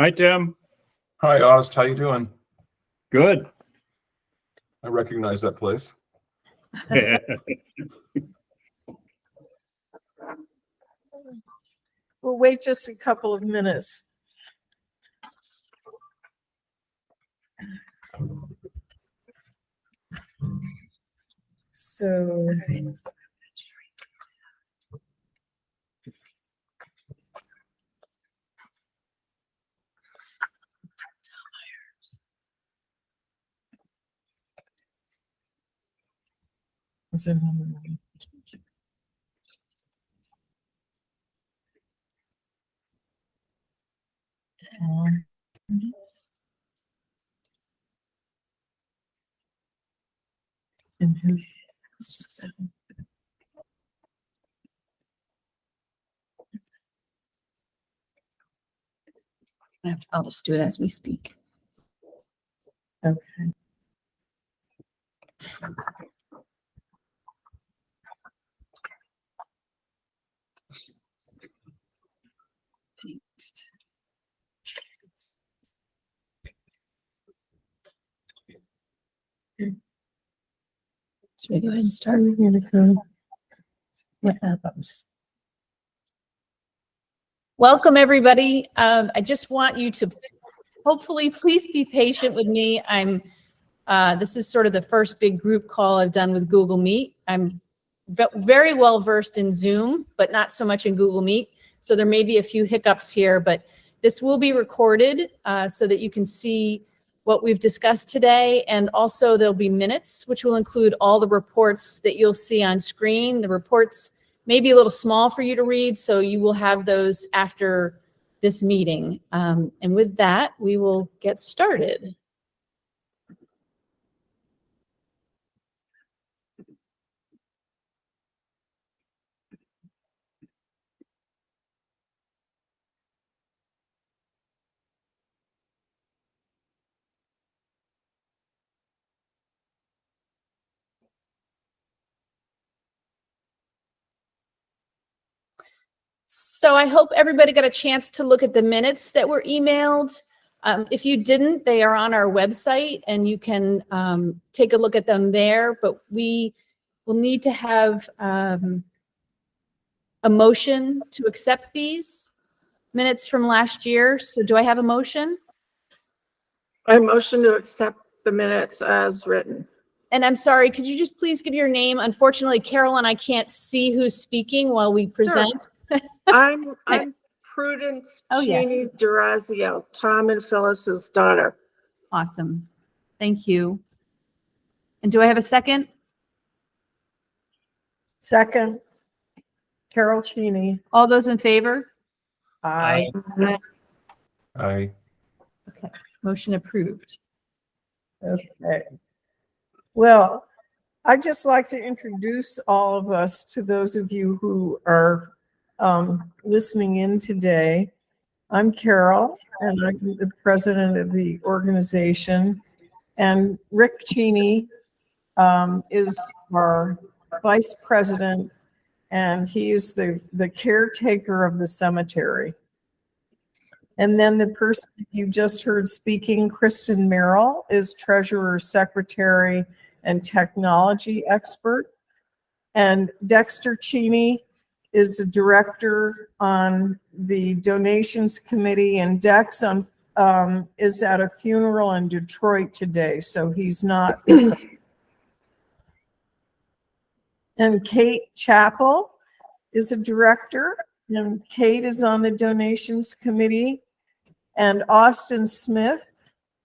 Hi, Tim. Hi, Oz. How you doing? Good. I recognize that place. We'll wait just a couple of minutes. So is it and who? I'll just do it as we speak. Okay. Next. Should we go ahead and start? Welcome, everybody. I just want you to hopefully please be patient with me. This is sort of the first big group call I've done with Google Meet. I'm very well versed in Zoom, but not so much in Google Meet. So there may be a few hiccups here, but this will be recorded so that you can see what we've discussed today. And also there'll be minutes, which will include all the reports that you'll see on screen. The reports may be a little small for you to read, so you will have those after this meeting. And with that, we will get started. So I hope everybody got a chance to look at the minutes that were emailed. If you didn't, they are on our website and you can take a look at them there, but we will need to have a motion to accept these minutes from last year. So do I have a motion? I motion to accept the minutes as written. And I'm sorry, could you just please give your name? Unfortunately, Carol and I can't see who's speaking while we present. I'm Prudence Oh, yeah. Cheney Durazio, Tom and Phyllis's daughter. Awesome. Thank you. And do I have a second? Second, Carol Cheney. All those in favor? Aye. Hi. Okay, motion approved. Okay. Well, I'd just like to introduce all of us to those of you who are listening in today. I'm Carol, and I'm the president of the organization. And Rick Cheney is our vice president, and he's the caretaker of the cemetery. And then the person you just heard speaking, Kristen Merrill, is treasurer, secretary, and technology expert. And Dexter Cheney is the director on the donations committee, and Dex is at a funeral in Detroit today, so he's not. And Kate Chappell is a director, and Kate is on the donations committee. And Austin Smith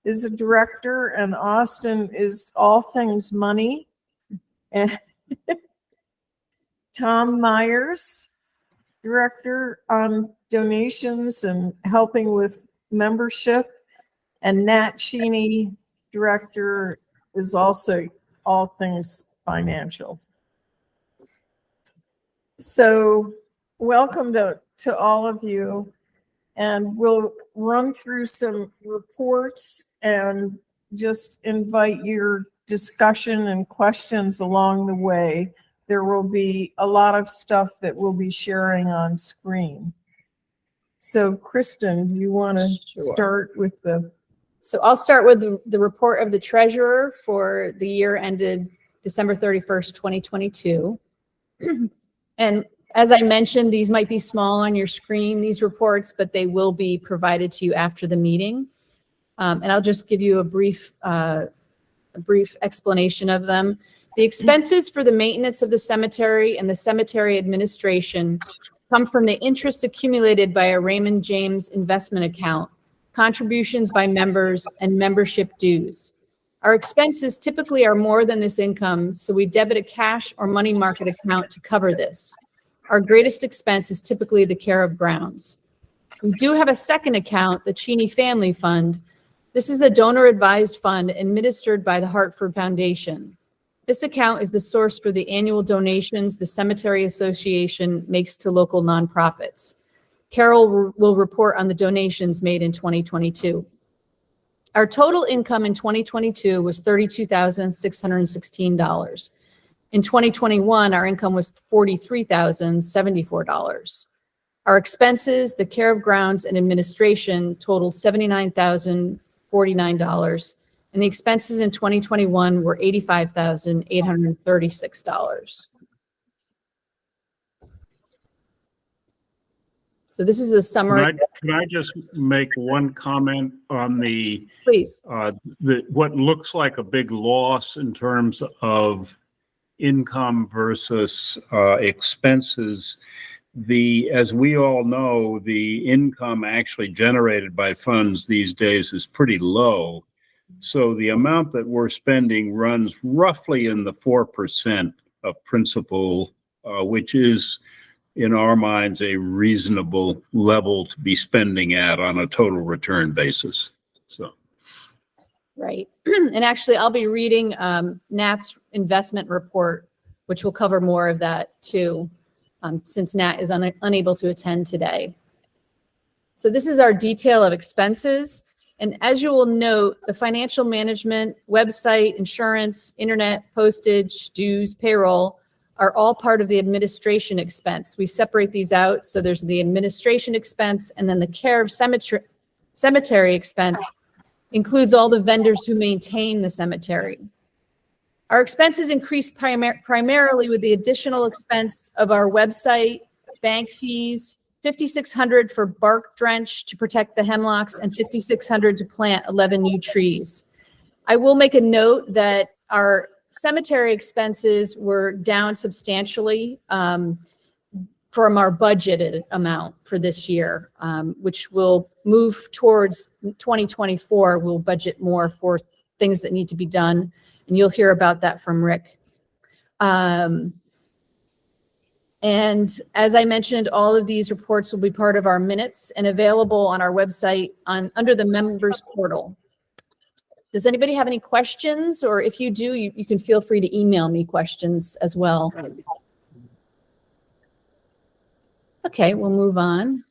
is a director, and Austin is all things money. And Tom Myers, director on donations and helping with membership. And Nat Cheney, director, is also all things financial. So welcome to all of you. And we'll run through some reports and just invite your discussion and questions along the way. There will be a lot of stuff that we'll be sharing on screen. So Kristen, do you want to Sure. start with the, So I'll start with the report of the treasurer for the year ended December 31st, 2022. And as I mentioned, these might be small on your screen, these reports, but they will be provided to you after the meeting. And I'll just give you a brief explanation of them. The expenses for the maintenance of the cemetery and the cemetery administration come from the interest accumulated by a Raymond James investment account, contributions by members, and membership dues. Our expenses typically are more than this income, so we debit a cash or money market account to cover this. Our greatest expense is typically the care of grounds. We do have a second account, the Cheney Family Fund. This is a donor-advised fund administered by the Hartford Foundation. This account is the source for the annual donations the Cemetery Association makes to local nonprofits. Carol will report on the donations made in 2022. Our total income in 2022 was $32,616. In 2021, our income was $43,074. Our expenses, the care of grounds and administration, totaled $79,049, and the expenses in 2021 were $85,836. So this is a summary. Can I just make one comment on Please. what looks like a big loss in terms of income versus expenses? As we all know, the income actually generated by funds these days is pretty low. So the amount that we're spending runs roughly in the 4% of principal, which is, in our minds, a reasonable level to be spending at on a total return basis. So. Right. And actually, I'll be reading Nat's investment report, which will cover more of that too, since Nat is unable to attend today. So this is our detail of expenses. And as you will note, the financial management, website, insurance, internet, postage, dues, payroll are all part of the administration expense. We separate these out. So there's the administration expense, and then the care of cemetery expense includes all the vendors who maintain the cemetery. Our expenses increase primarily with the additional expense of our website, bank fees, $5,600 for bark drench to protect the hemlocks, and $5,600 to plant 11 new trees. I will make a note that our cemetery expenses were down substantially from our budgeted amount for this year, which will move towards 2024. We'll budget more for things that need to be done, and you'll hear about that from Rick. And as I mentioned, all of these reports will be part of our minutes and available on our website under the members portal. Does anybody have any questions? Or if you do, you can feel free to email me questions as well. Okay, we'll move on.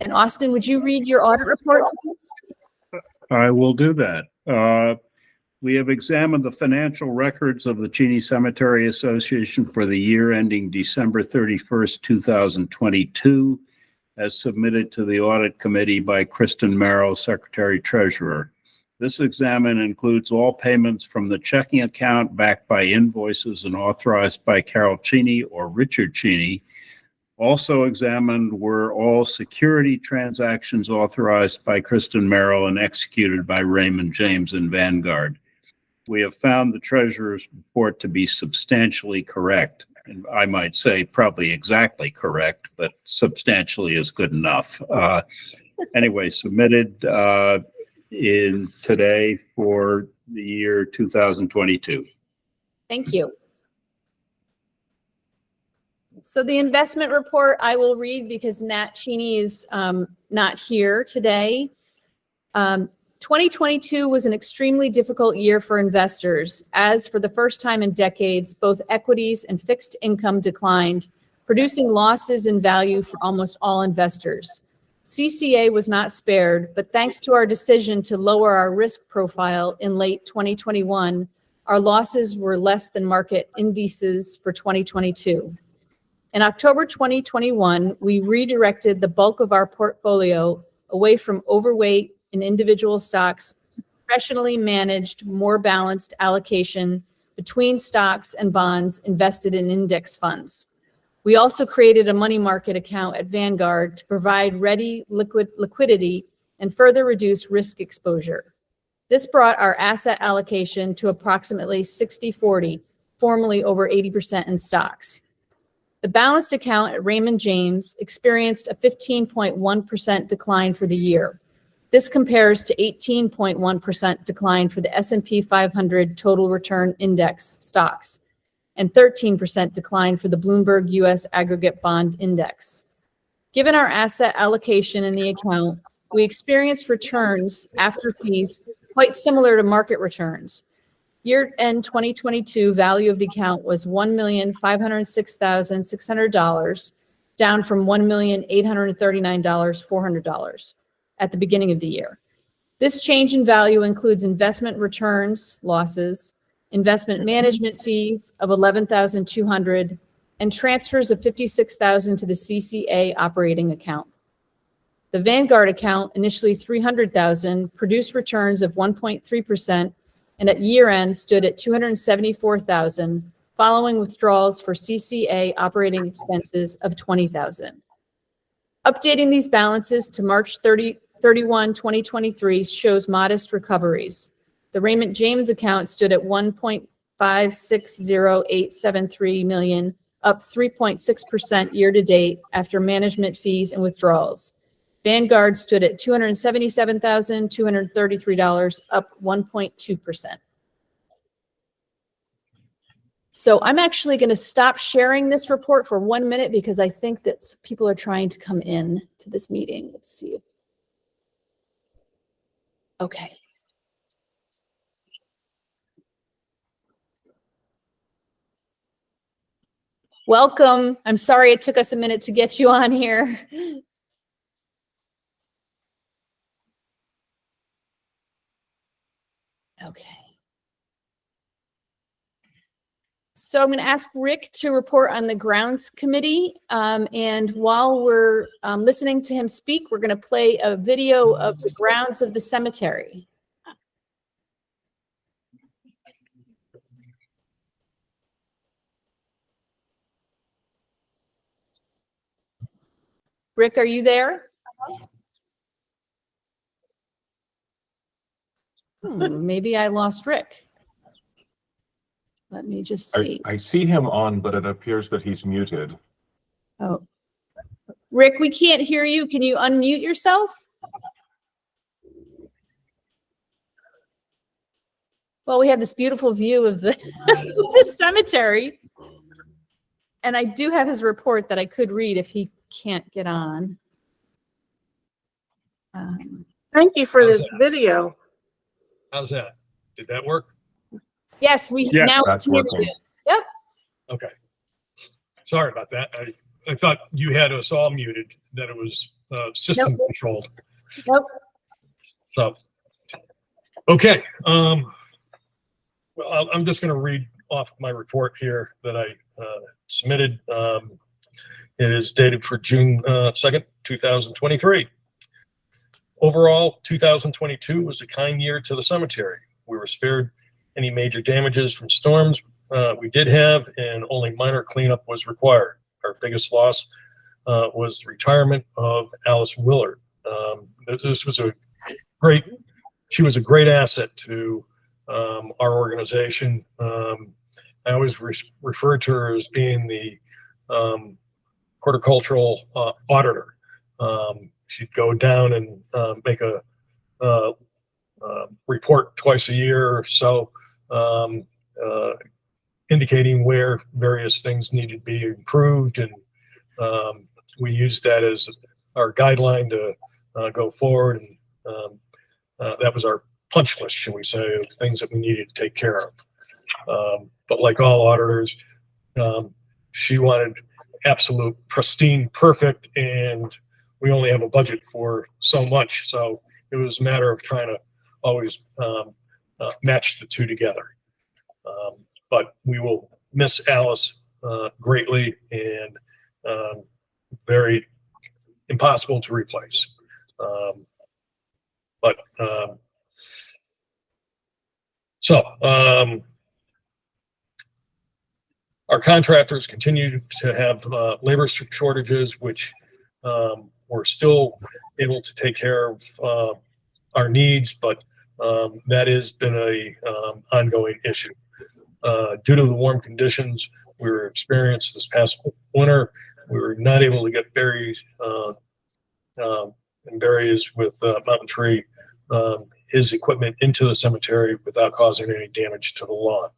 And Austin, would you read your audit report, please? I will do that. We have examined the financial records of the Cheney Cemetery Association for the year ending December 31st, 2022, as submitted to the Audit Committee by Kristen Merrill, Secretary Treasurer. This examen includes all payments from the checking account backed by invoices and authorized by Carol Cheney or Richard Cheney. Also examined were all security transactions authorized by Kristen Merrill and executed by Raymond James and Vanguard. We have found the treasurer's report to be substantially correct. And I might say probably exactly correct, but substantially is good enough. Anyway, submitted in today for the year 2022. Thank you. So the investment report I will read because Nat Cheney is not here today. 2022 was an extremely difficult year for investors, as for the first time in decades, both equities and fixed income declined, producing losses in value for almost all investors. CCA was not spared, but thanks to our decision to lower our risk profile in late 2021, our losses were less than market indices for 2022. In October 2021, we redirected the bulk of our portfolio away from overweight in individual stocks, professionally managed, more balanced allocation between stocks and bonds invested in index funds. We also created a money market account at Vanguard to provide ready liquidity and further reduce risk exposure. This brought our asset allocation to approximately 60-40, formerly over 80% in stocks. The balanced account at Raymond James experienced a 15.1% decline for the year. This compares to 18.1% decline for the S&P 500 total return index stocks and 13% decline for the Bloomberg US Aggregate Bond Index. Given our asset allocation in the account, we experienced returns after fees quite similar to market returns. Year-end 2022 value of the account was $1,506,600, down from $1,839,400 at the beginning of the year. This change in value includes investment returns, losses, investment management fees of $11,200, and transfers of $56,000 to the CCA operating account. The Vanguard account, initially $300,000, produced returns of 1.3%, and at year-end stood at $274,000, following withdrawals for CCA operating expenses of $20,000. Updating these balances to March 31, 2023 shows modest recoveries. The Raymond James account stood at $1.560873 million, up 3.6% year-to-date after management fees and withdrawals. Vanguard stood at $277,233, up 1.2%. So I'm actually going to stop sharing this report for 1 minute because I think that people are trying to come in to this meeting. Let's see. Okay. Welcome. I'm sorry it took us a minute to get you on here. Okay. So I'm going to ask Rick to report on the grounds committee. And while we're listening to him speak, we're going to play a video of the grounds of the cemetery. Rick, are you there? Maybe I lost Rick. Let me just see. I see him on, but it appears that he's muted. Oh, Rick, we can't hear you. Can you unmute yourself? Well, we have this beautiful view of the, the cemetery. And I do have his report that I could read if he can't get on. Thank you for this video. How's that? Did that work? Yes, we Yeah, now that's can hear working. you. Yep. Okay. Sorry about that. I thought you had us all muted, that it was system controlled. Nope. So, okay. Well, I'm just going to read off my report here that I submitted. It is dated for June 2nd, 2023. Overall, 2022 was a kind year to the cemetery. We were spared any major damages from storms we did have, and only minor cleanup was required. Our biggest loss was the retirement of Alice Willard. This was she was a great asset to our organization. I always refer to her as being the horticultural auditor. She'd go down and make a report twice a year or so, indicating where various things needed to be improved, and we used that as our guideline to go forward, and that was our punch list, shall we say, of things that we needed to take care of. But like all auditors, she wanted absolute pristine, perfect, and we only have a budget for so much, so it was a matter of trying to always match the two together. But we will miss Alice greatly, and very impossible to replace. Our contractors continue to have labor shortages, which we're still able to take care of our needs, but that has been a ongoing issue. Due to the warm conditions we were experienced this past winter, we were not able to get berries and berries with Mountain Tree his equipment into the cemetery without causing any damage to the lawn.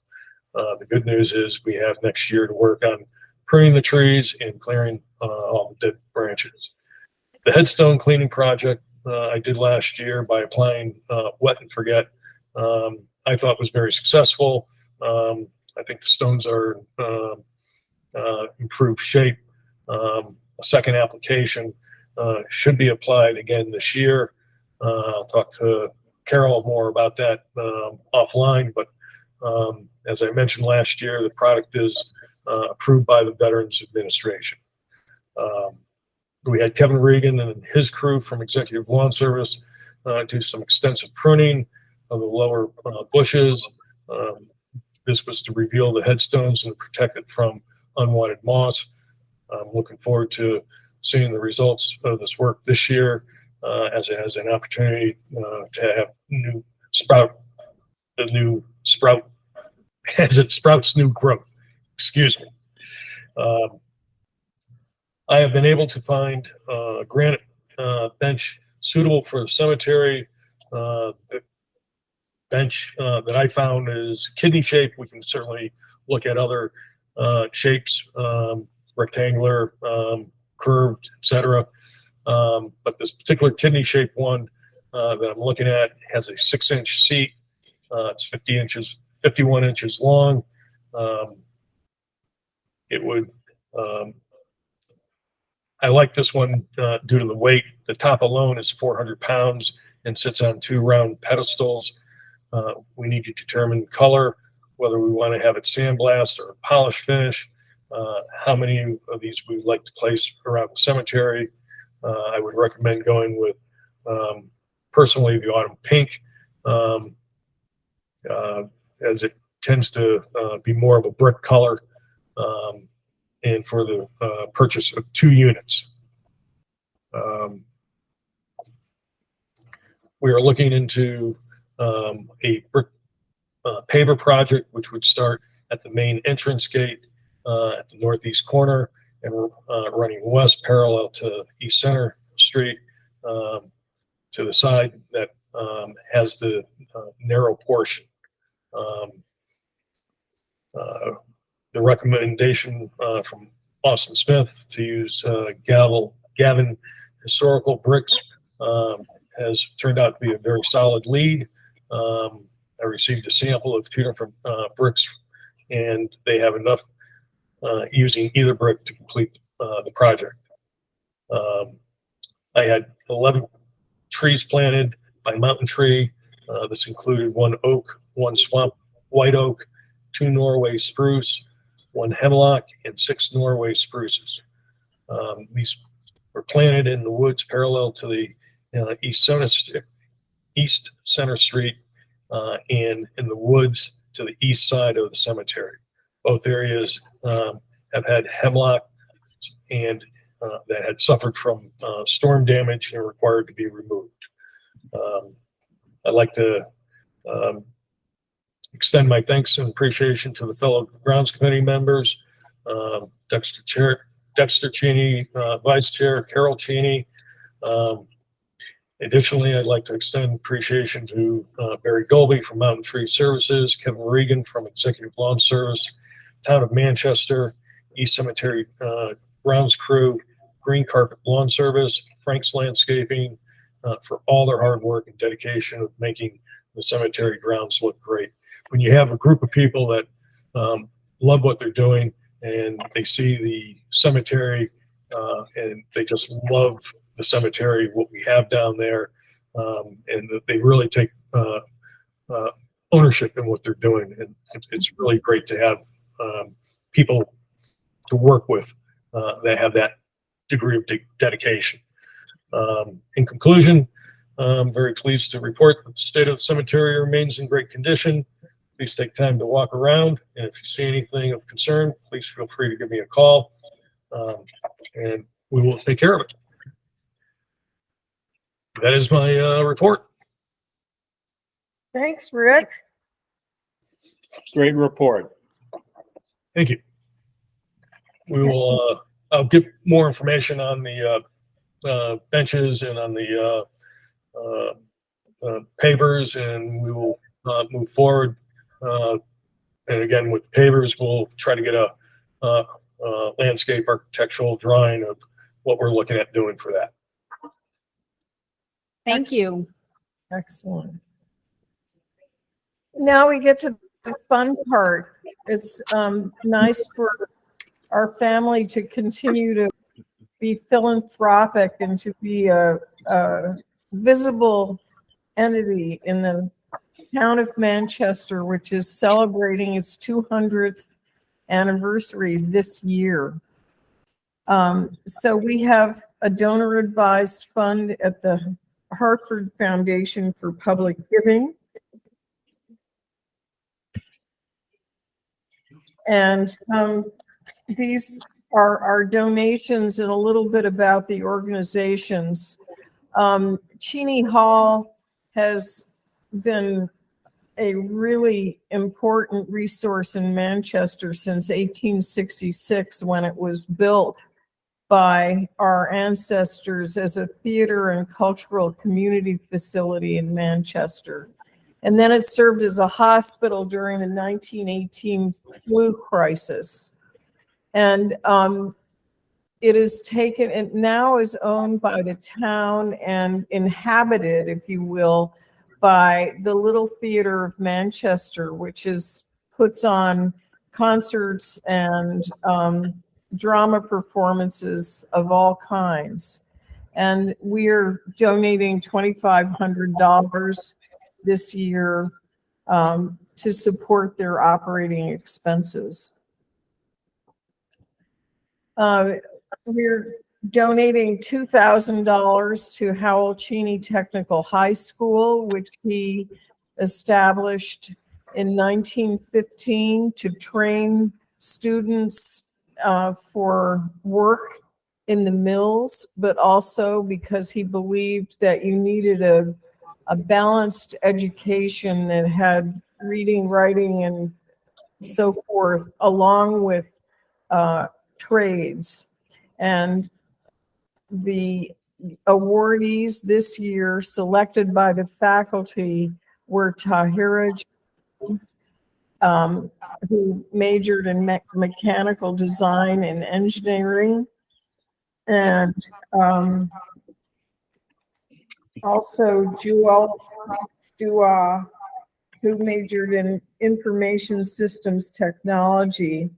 The good news is we have next year to work on pruning the trees and clearing all the dead branches. The headstone cleaning project I did last year by applying wet and forget, I thought was very successful. I think the stones are improved shape. A second application should be applied again this year. I'll talk to Carol more about that offline, but as I mentioned last year, the product is approved by the Veterans Administration. We had Kevin Regan and his crew from Executive Lawn Service do some extensive pruning of the lower bushes. This was to reveal the headstones and protect it from unwanted moss. I'm looking forward to seeing the results of this work this year as it has an opportunity to have the new sprout as it sprouts new growth. Excuse me. I have been able to find a granite bench suitable for the cemetery. The bench that I found is kidney shaped. We can certainly look at other shapes, rectangular, curved, etc. But this particular kidney shaped one that I'm looking at has a 6-inch seat. It's 51 inches long. I like this one due to the weight. The top alone is 400 pounds and sits on 2 round pedestals. We need to determine color, whether we want to have it sandblast or polish finish, how many of these we would like to place around the cemetery. I would recommend going with, personally, the autumn pink, as it tends to be more of a brick color, and for the purchase of 2 units. We are looking into a brick paver project, which would start at the main entrance gate at the northeast corner and running west parallel to East Center Street to the side that has the narrow portion. The recommendation from Austin Smith to use Gavin historical bricks has turned out to be a very solid lead. I received a sample of 2 different bricks, and they have enough using either brick to complete the project. I had 11 trees planted by Mountain Tree. This included 1 oak, 1 swamp white oak, 2 Norway spruce, 1 hemlock, and 6 Norway spruces. These were planted in the woods parallel to the East Center Street and in the woods to the east side of the cemetery. Both areas have had hemlock and that had suffered from storm damage and required to be removed. I'd like to extend my thanks and appreciation to the fellow grounds committee members, Dexter Cheney, Vice Chair, Carol Cheney. Additionally, I'd like to extend appreciation to Barry Golby from Mountain Tree Services, Kevin Regan from Executive Lawn Service, Town of Manchester, East Cemetery Grounds Crew, Green Carpet Lawn Service, Frank's Landscaping, for all their hard work and dedication of making the cemetery grounds look great. When you have a group of people that love what they're doing and they see the cemetery and they just love the cemetery, what we have down there, and they really take ownership in what they're doing. And it's really great to have people to work with they have that degree of dedication. In conclusion, I'm very pleased to report that the state of the cemetery remains in great condition. Please take time to walk around, and if you see anything of concern, please feel free to give me a call, and we will take care of it. That is my report. Thanks, Rick. Great report. Thank you. We will, I'll get more information on the benches and on the pavers, and we will move forward. And again, with pavers, we'll try to get a landscape architectural drawing of what we're looking at doing for that. Thank you. Excellent. Now we get to the fun part. It's nice for our family to continue to be philanthropic and to be a visible entity in the town of Manchester, which is celebrating its 200th anniversary this year. So we have a donor advised fund at the Hartford Foundation for Public Giving. And these are our donations and a little bit about the organizations. Cheney Hall has been a really important resource in Manchester since 1866, when it was built by our ancestors as a theater and cultural community facility in Manchester. And then it served as a hospital during the 1918 flu crisis. And it is taken, and now is owned by the town and inhabited, if you will, by the Little Theater of Manchester, which puts on concerts and drama performances of all kinds. And we're donating $2,500 this year to support their operating expenses. We're donating $2,000 to Howell Cheney Technical High School, which he established in 1915 to train students for work in the mills, but also because he believed that you needed a balanced education that had reading, writing, and so forth, along with trades. And the awardees this year selected by the faculty were Tahira, who majored in mechanical design and engineering, and also Jewel Dua, who majored in information systems technology.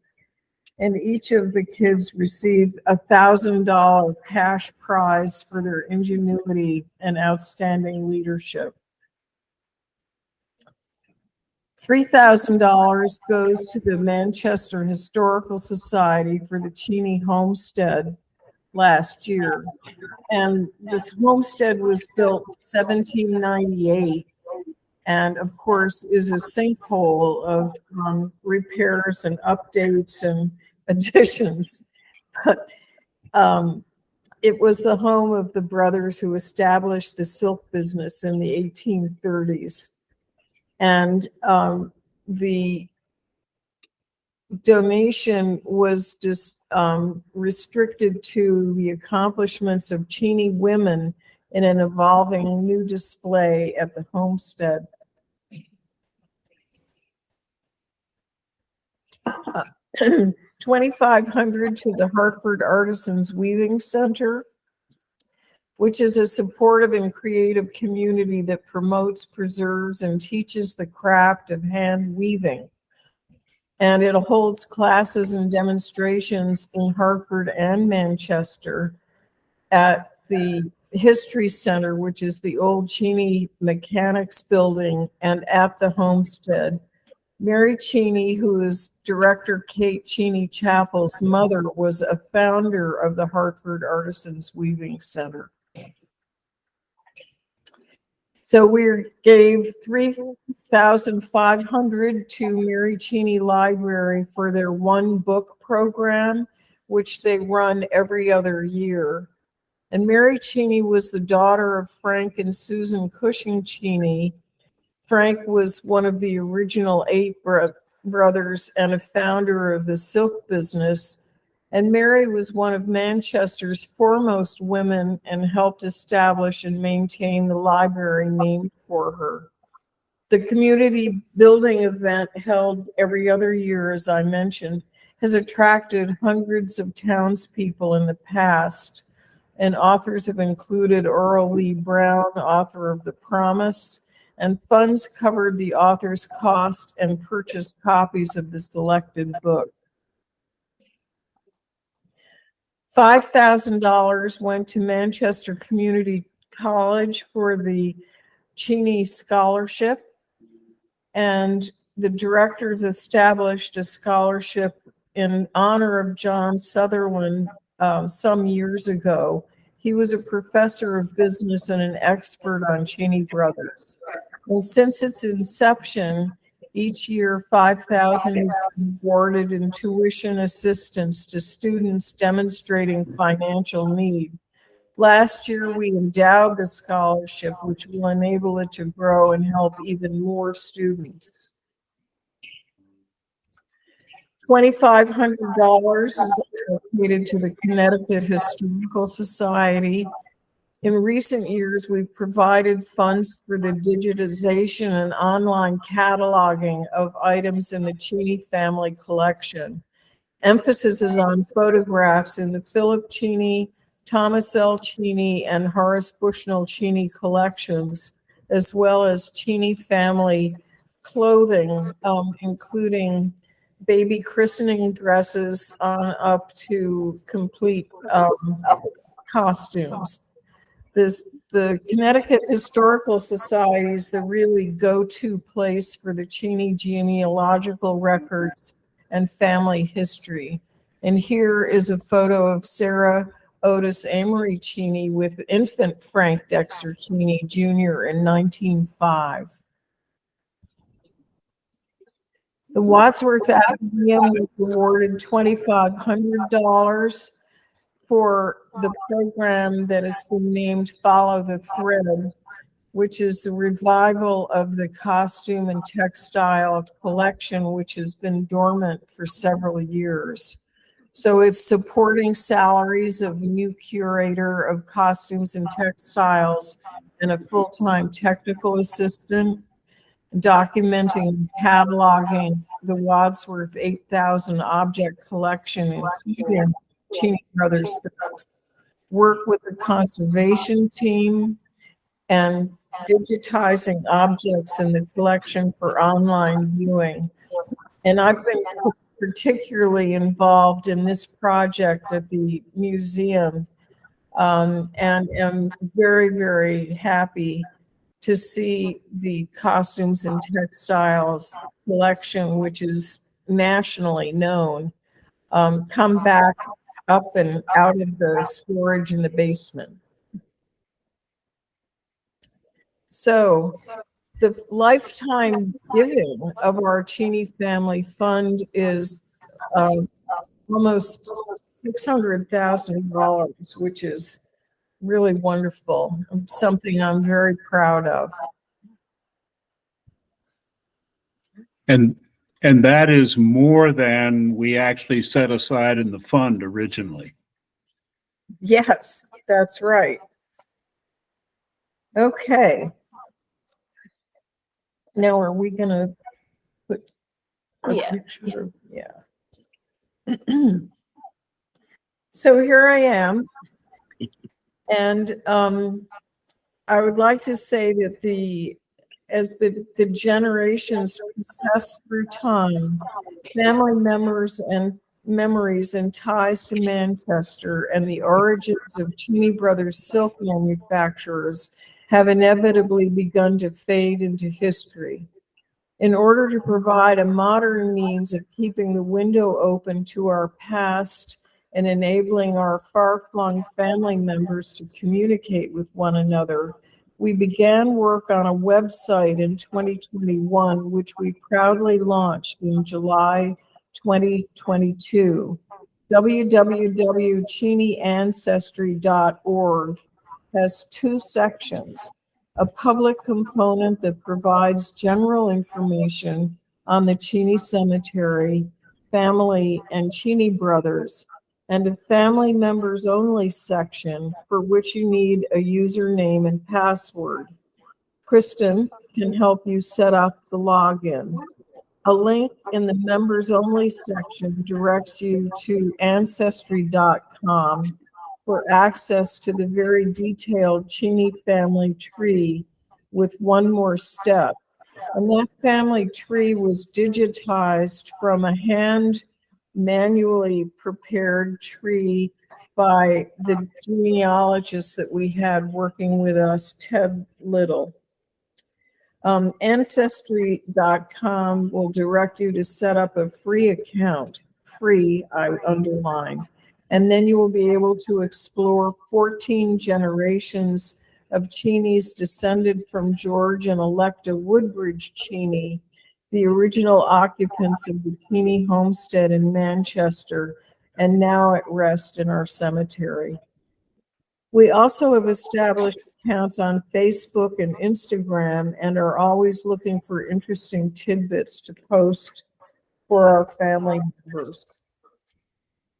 And each of the kids received a $1,000 cash prize for their ingenuity and outstanding leadership. $3,000 goes to the Manchester Historical Society for the Cheney Homestead last year. And this homestead was built in 1798. And of course is a sinkhole of repairs and updates and additions. But it was the home of the brothers who established the silk business in the 1830s. And the donation was just restricted to the accomplishments of Cheney women in an evolving new display at the homestead. $2,500 to the Hartford Artisans Weaving Center, which is a supportive and creative community that promotes, preserves, and teaches the craft of hand weaving. And it holds classes and demonstrations in Hartford and Manchester at the History Center, which is the old Cheney Mechanics building, and at the homestead. Mary Cheney, who is director Kate Cheney Chapel's mother, was a founder of the Hartford Artisans Weaving Center. So we gave $3,500 to Mary Cheney Library for their one book program, which they run every other year. And Mary Cheney was the daughter of Frank and Susan Cushing Cheney. Frank was one of the original 8 brothers and a founder of the silk business. And Mary was one of Manchester's foremost women and helped establish and maintain the library named for her. The community building event, held every other year, as I mentioned, has attracted hundreds of townspeople in the past. And authors have included Earl Lee Brown, author of The Promise, and funds covered the author's cost and purchased copies of the selected book. $5,000 went to Manchester Community College for the Cheney Scholarship, and the directors established a scholarship in honor of John Sutherland some years ago. He was a professor of business and an expert on Cheney Brothers. And since its inception, each year, $5,000 is awarded in tuition assistance to students demonstrating financial need. Last year, we endowed the scholarship, which will enable it to grow and help even more students. $2,500 is allocated to the Connecticut Historical Society. In recent years, we've provided funds for the digitization and online cataloging of items in the Cheney family collection. Emphasis is on photographs in the Philip Cheney, Thomas L. Cheney, and Horace Bushnell Cheney collections, as well as Cheney family clothing, including baby christening dresses on up to complete costumes. The Connecticut Historical Society is the really go-to place for the Cheney genealogical records and family history. And here is a photo of Sarah Otis Amory Cheney with infant Frank Dexter Cheney Jr. in 1905. The Wadsworth Athenaeum was awarded $2,500 for the program that has been named Follow the Thread, which is the revival of the costume and textile collection, which has been dormant for several years. So it's supporting salaries of a new curator of costumes and textiles and a full-time technical assistant, documenting and cataloging the Wadsworth 8,000 object collection, including Cheney Brothers silks, work with the conservation team, and digitizing objects in the collection for online viewing. And I've been particularly involved in this project at the museum, and am very, very happy to see the costumes and textiles collection, which is nationally known, come back up and out of the storage in the basement. So the lifetime giving of our Cheney Family Fund is almost $600,000, which is really wonderful, something I'm very proud of. And that is more than we actually set aside in the fund originally. Yes, that's right. Okay. Now, are we gonna put a picture? Yeah. So here I am. And I would like to say that as the generations process through time, family members and memories and ties to Manchester and the origins of Cheney Brothers silk manufacturers have inevitably begun to fade into history. In order to provide a modern means of keeping the window open to our past and enabling our far-flung family members to communicate with one another, we began work on a website in 2021, which we proudly launched in July 2022. www.cheneyancestry.org has two sections: a public component that provides general information on the Cheney Cemetery, family, and Cheney brothers, and a family members only section for which you need a username and password. Kristen can help you set up the login. A link in the members only section directs you to ancestry.com for access to the very detailed Cheney family tree with one more step. And that family tree was digitized from a hand manually prepared tree by the genealogist that we had working with us, Ted Little. Ancestry.com will direct you to set up a free account, free, I underline, and then you will be able to explore 14 generations of Cheneys descended from George and Electa Woodbridge Cheney, the original occupants of the Cheney homestead in Manchester, and now at rest in our cemetery. We also have established accounts on Facebook and Instagram and are always looking for interesting tidbits to post for our family members.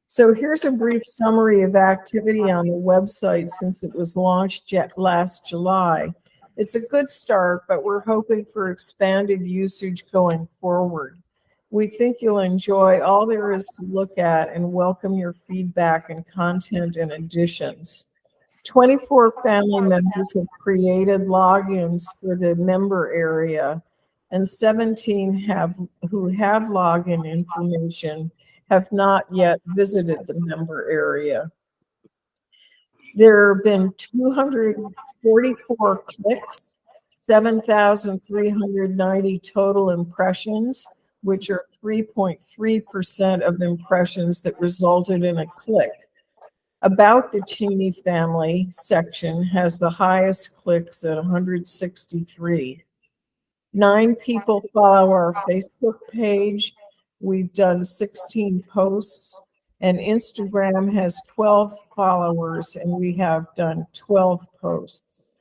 So here's a brief summary of activity on the website since it was launched last July. It's a good start, but we're hoping for expanded usage going forward. We think you'll enjoy all there is to look at and welcome your feedback and content and additions. 24 family members have created logins for the member area, and 17 who have login information have not yet visited the member area. There have been 244 clicks, 7,390 total impressions, which are 3.3% of impressions that resulted in a click. About the Cheney family section has the highest clicks at 163. 9 people follow our Facebook page. We've done 16 posts, and Instagram has 12 followers, and we have done 12 posts.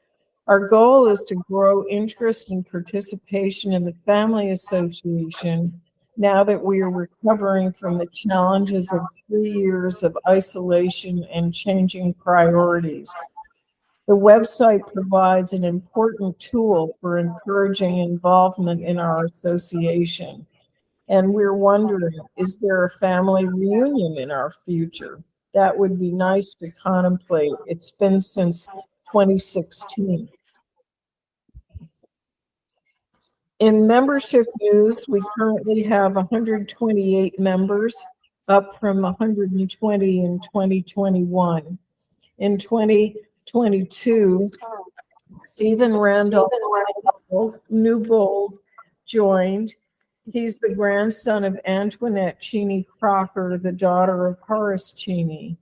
Our goal is to grow interest and participation in the Family Association now that we are recovering from the challenges of 3 years of isolation and changing priorities. The website provides an important tool for encouraging involvement in our association. And we're wondering, is there a family reunion in our future? That would be nice to contemplate. It's been since 2016. In membership news, we currently have 128 members, up from 120 in 2021. In 2022, Stephen Randolph Newbold joined. He's the grandson of Antoinette Cheney Crocker, the daughter of Horace Cheney.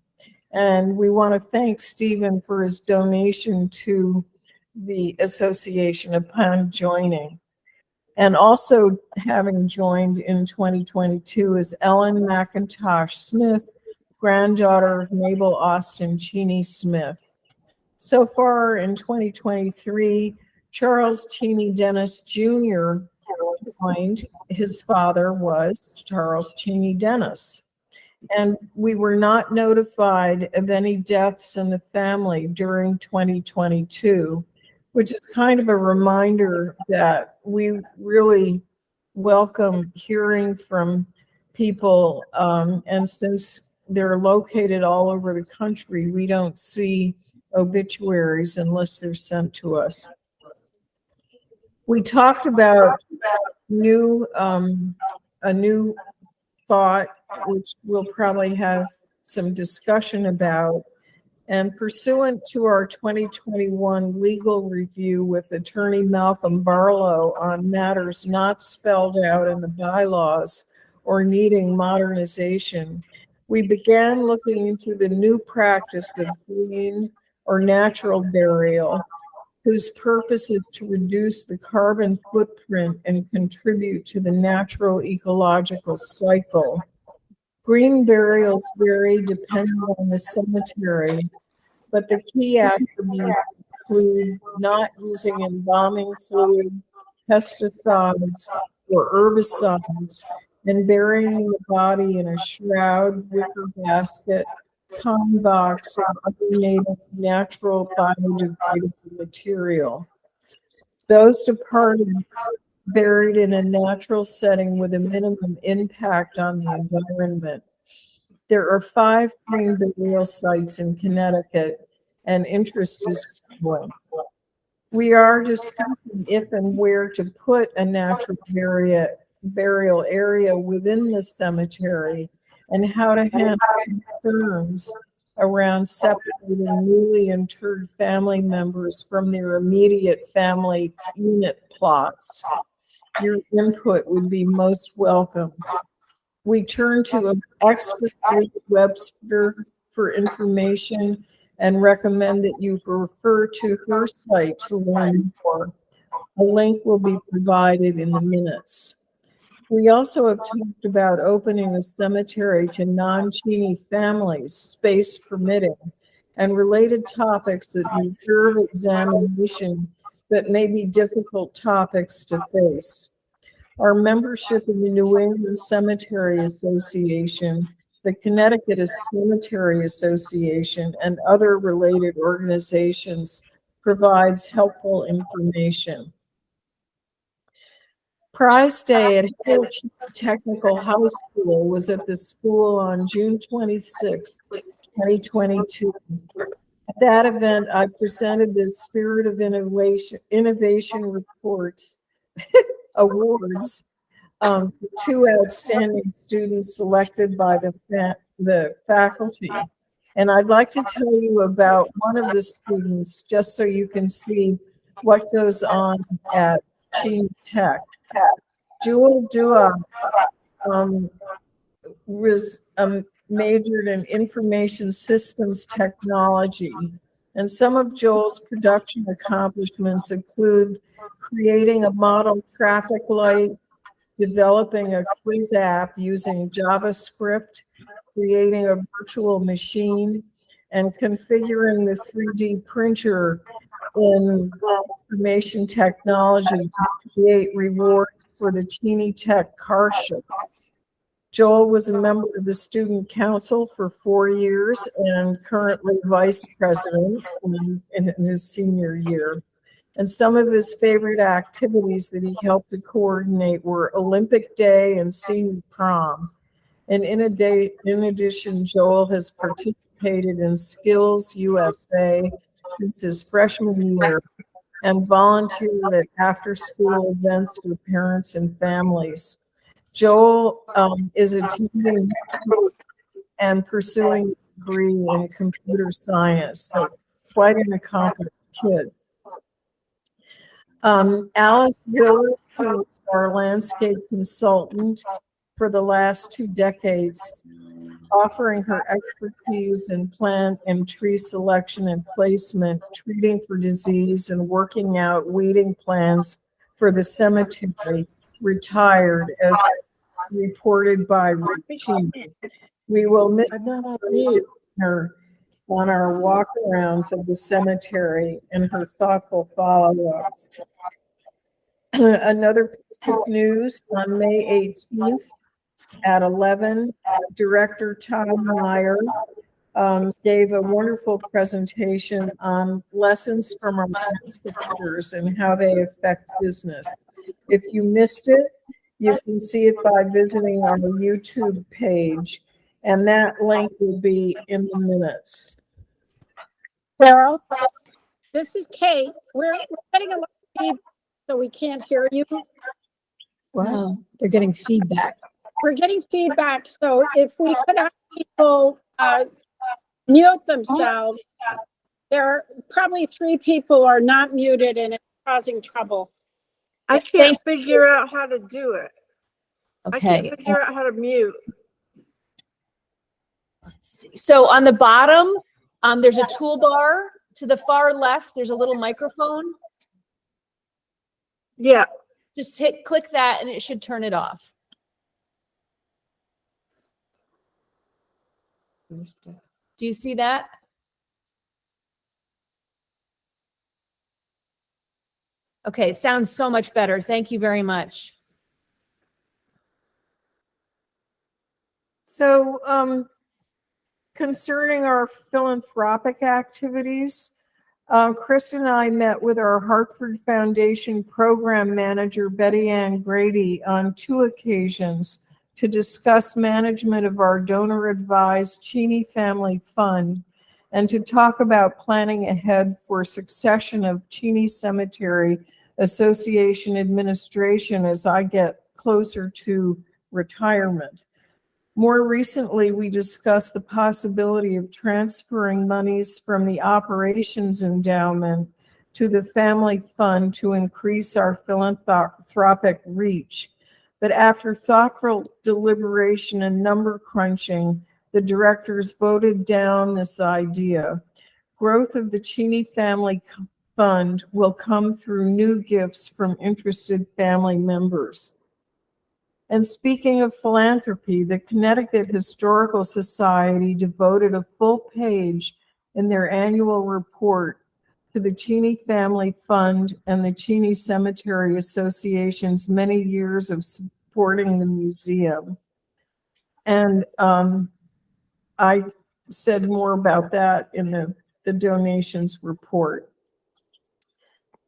And we want to thank Stephen for his donation to the association upon joining. And also having joined in 2022 is Ellen McIntosh Smith, granddaughter of Mabel Austin Cheney Smith. So far in 2023, Charles Cheney Dennis Jr. joined. His father was Charles Cheney Dennis. And we were not notified of any deaths in the family during 2022. Which is kind of a reminder that we really welcome hearing from people. And since they're located all over the country, we don't see obituaries unless they're sent to us. We talked about a new thought, which we'll probably have some discussion about. And pursuant to our 2021 legal review with Attorney Malcolm Barlow on matters not spelled out in the bylaws or needing modernization, we began looking into the new practice of green or natural burial, whose purpose is to reduce the carbon footprint and contribute to the natural ecological cycle. Green burials vary depending on the cemetery, but the key attributes include not using embalming fluid, pesticides, or herbicides, and burying the body in a shroud, wicker basket, pine box, or other native natural biodegradable material. Those departed buried in a natural setting with a minimum impact on the environment. There are 5 green burial sites in Connecticut, and interest is growing. We are discussing if and where to put a natural burial area within the cemetery and how to handle concerns around separating newly interred family members from their immediate family unit plots. Your input would be most welcome. We turn to an expert Webster for information and recommend that you refer to her site to learn more. A link will be provided in the minutes. We also have talked about opening a cemetery to non-Cheney families, space permitting, and related topics that deserve examination but may be difficult topics to face. Our membership in the New England Cemetery Association, the Connecticut Cemetery Association, and other related organizations provides helpful information. Prize Day at Hill Technical High School was at the school on June 26, 2022. At that event, I presented the Spirit of Innovation Reports awards for 2 outstanding students selected by the faculty. And I'd like to tell you about one of the students, just so you can see what goes on at Cheney Tech. Jewel Dua was majored in information systems technology. And some of Joel's production accomplishments include creating a model traffic light, developing a quiz app using JavaScript, creating a virtual machine, and configuring the 3D printer in information technology to create rewards for the Cheney Tech car show. Joel was a member of the student council for 4 years and currently vice president in his senior year. And some of his favorite activities that he helped to coordinate were Olympic Day and senior prom. And in addition, Joel has participated in Skills USA since his freshman year and volunteered at after-school events for parents and families. Joel is attending and pursuing a degree in computer science, so quite an accomplished kid. Alice Hill, who is our landscape consultant for the last 2 decades, offering her expertise in plant and tree selection and placement, treating for disease, and working out weeding plans for the cemetery, retired, as reported by Rick Cheney. We will miss her on our walk-arounds of the cemetery and her thoughtful follow-ups. Another piece of news, on May 18th at 11, Director Todd Meyer gave a wonderful presentation on lessons from our ancestors and how they affect business. If you missed it, you can see it by visiting our YouTube page, and that link will be in the minutes. Carol, this is Kate. We're getting a lot of feedback, so we can't hear you. Wow, they're getting feedback. We're getting feedback, so if we could have people mute themselves. There are probably 3 people who are not muted and it's causing trouble. I can't figure out how to do it. I Okay. can't figure out how to mute. Let's see. So on the bottom, there's a toolbar. To the far left, there's a little microphone. Yeah. Just click that and it should turn it off. Do you see that? Okay, it sounds so much better. Thank you very much. So, concerning our philanthropic activities, Chris and I met with our Hartford Foundation program manager, Betty Ann Grady, on 2 occasions to discuss management of our donor-advised Cheney Family Fund and to talk about planning ahead for succession of Cheney Cemetery Association administration as I get closer to retirement. More recently, we discussed the possibility of transferring monies from the operations endowment to the family fund to increase our philanthropic reach. But after thoughtful deliberation and number crunching, the directors voted down this idea. Growth of the Cheney Family Fund will come through new gifts from interested family members. And speaking of philanthropy, the Connecticut Historical Society devoted a full page in their annual report to the Cheney Family Fund and the Cheney Cemetery Association's many years of supporting the museum. And I said more about that in the donations report.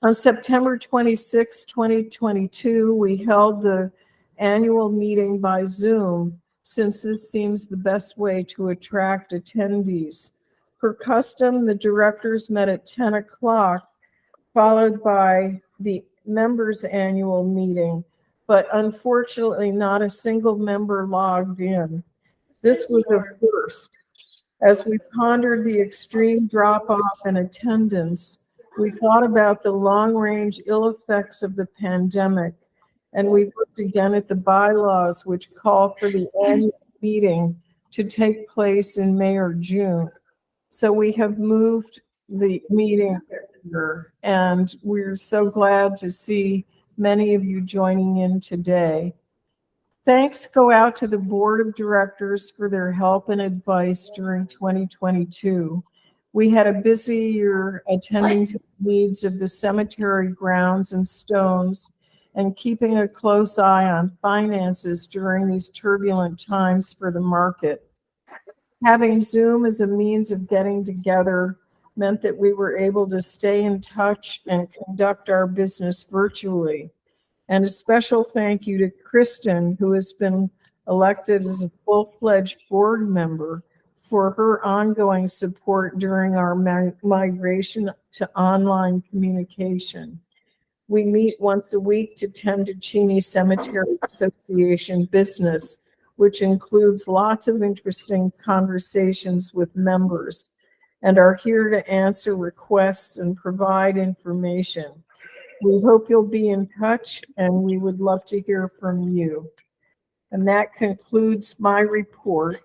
On September 26, 2022, we held the annual meeting by Zoom, since this seems the best way to attract attendees. Per custom, the directors met at 10 o'clock, followed by the members' annual meeting, but unfortunately not a single member logged in. This was a first. As we pondered the extreme drop-off in attendance, we thought about the long-range ill effects of the pandemic, and we looked again at the bylaws which call for the annual meeting to take place in May or June. So we have moved the meeting here, and we're so glad to see many of you joining in today. Thanks go out to the board of directors for their help and advice during 2022. We had a busy year attending to the needs of the cemetery grounds and stones and keeping a close eye on finances during these turbulent times for the market. Having Zoom as a means of getting together meant that we were able to stay in touch and conduct our business virtually. And a special thank you to Kristen, who has been elected as a full-fledged board member, for her ongoing support during our migration to online communication. We meet once a week to tend to Cheney Cemetery Association business, which includes lots of interesting conversations with members, and are here to answer requests and provide information. We hope you'll be in touch, and we would love to hear from you. And that concludes my report.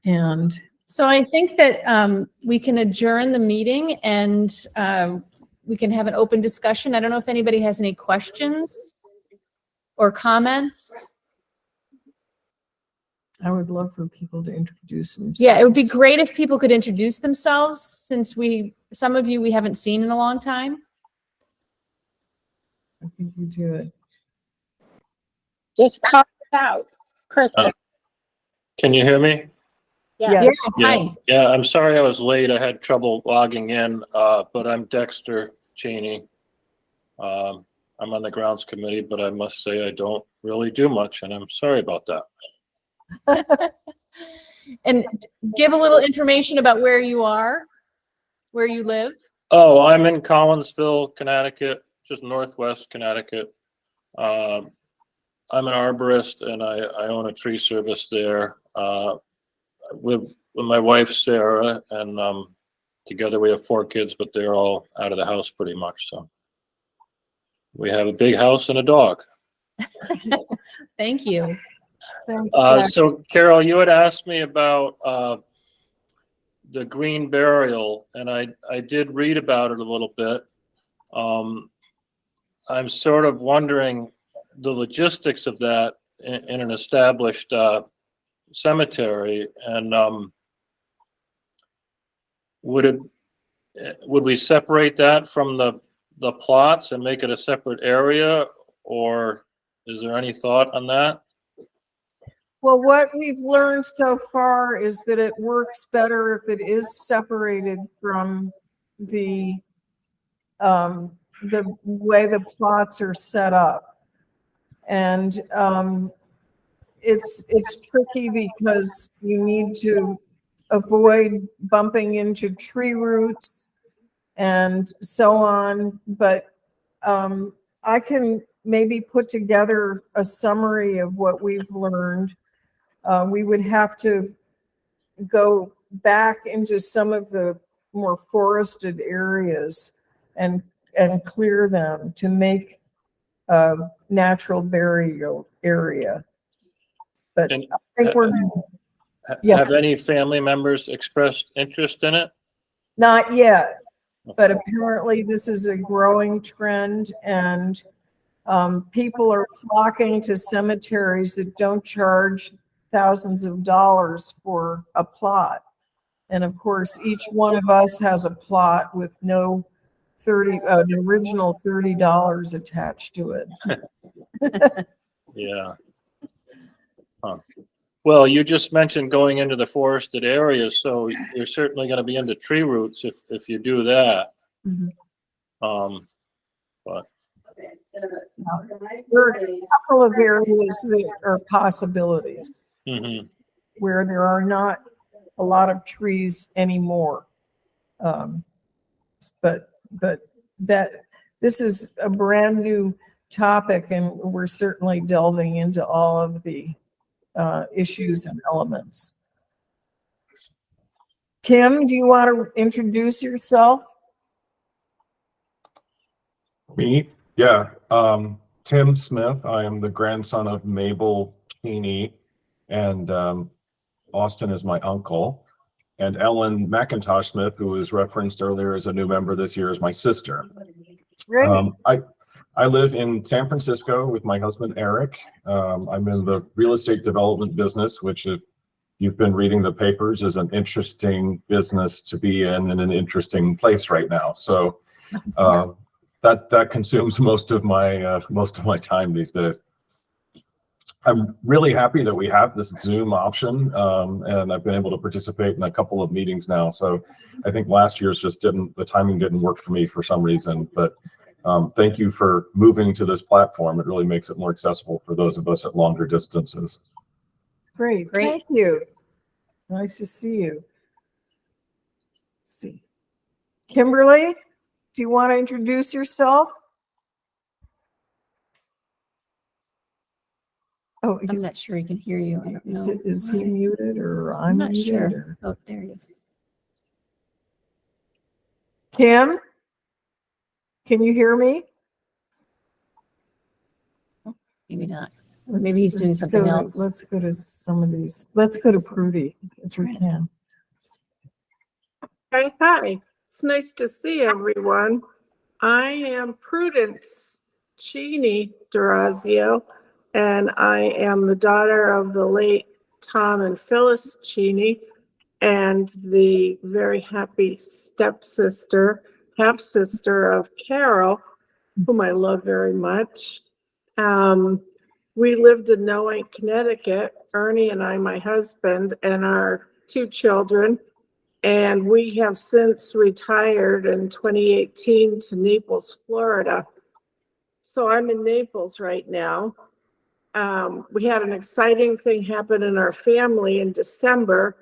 And so I think that we can adjourn the meeting and we can have an open discussion. I don't know if anybody has any questions or comments. I would love for people to introduce themselves. Yeah, it would be great if people could introduce themselves, since some of you we haven't seen in a long time. I think you do it. Just call it out, Kristen. Can you hear me? Yeah. Yes. Hi. Yeah, I'm sorry I was late. I had trouble logging in, but I'm Dexter Cheney. I'm on the grounds committee, but I must say I don't really do much, and I'm sorry about that. And give a little information about where you are, where you live. Oh, I'm in Collinsville, Connecticut, just northwest Connecticut. I'm an arborist, and I own a tree service there. with my wife, Sarah, and together we have 4 kids, but they're all out of the house pretty much. So we have a big house and a dog. Thank you. Thanks, Jack. So Carol, you had asked me about the green burial, and I did read about it a little bit. I'm sort of wondering the logistics of that in an established cemetery, and would we separate that from the plots and make it a separate area, or is there any thought on that? Well, what we've learned so far is that it works better if it is separated from the way the plots are set up. And it's tricky because you need to avoid bumping into tree roots and so on. But I can maybe put together a summary of what we've learned. We would have to go back into some of the more forested areas and clear them to make a natural burial area. But And I think we're Yeah. have any family members expressed interest in it? not yet, but apparently this is a growing trend, and people are flocking to cemeteries that don't charge thousands of dollars for a plot. And of course, each one of us has a plot with no the original $30 attached to it. Yeah. Huh. Well, you just mentioned going into the forested areas, so you're certainly going to be into tree roots if you do that. Mhm. But There are a couple of areas that are possibilities mhm. where there are not a lot of trees anymore. But that this is a brand new topic, and we're certainly delving into all of the issues and elements. Kim, do you want to introduce yourself? Me? Yeah. Tim Smith. I am the grandson of Mabel Cheney, and Austin is my uncle. And Ellen McIntosh Smith, who was referenced earlier as a new member this year, is my sister. Great. I live in San Francisco with my husband, Eric. I'm in the real estate development business, which if you've been reading the papers is an interesting business to be in an interesting place right now. So that consumes most of my time these days. I'm really happy that we have this Zoom option, and I've been able to participate in a couple of meetings now. So I think last year's the timing didn't work for me for some reason, but thank you for moving to this platform. It really makes it more accessible for those of us at longer distances. Great. Thank you. Nice to see you. Let's see. Kimberly, do you want to introduce yourself? Oh, I'm not sure he can hear you. I don't know. is he muted or I'm not unmuted? sure. Or? Oh, there he is. Kim, can you hear me? Maybe not. Maybe he's doing something else. Let's go to some of these. Let's go to Prudy if we can. Hi. It's nice to see everyone. I am Prudence Cheney Durazio, and I am the daughter of the late Tom and Phyllis Cheney, and the very happy stepsister, half-sister of Carol, whom I love very much. We lived in Noank, Connecticut, Ernie and I, my husband, and our 2 children. And we have since retired in 2018 to Naples, Florida. So I'm in Naples right now. We had an exciting thing happen in our family in December,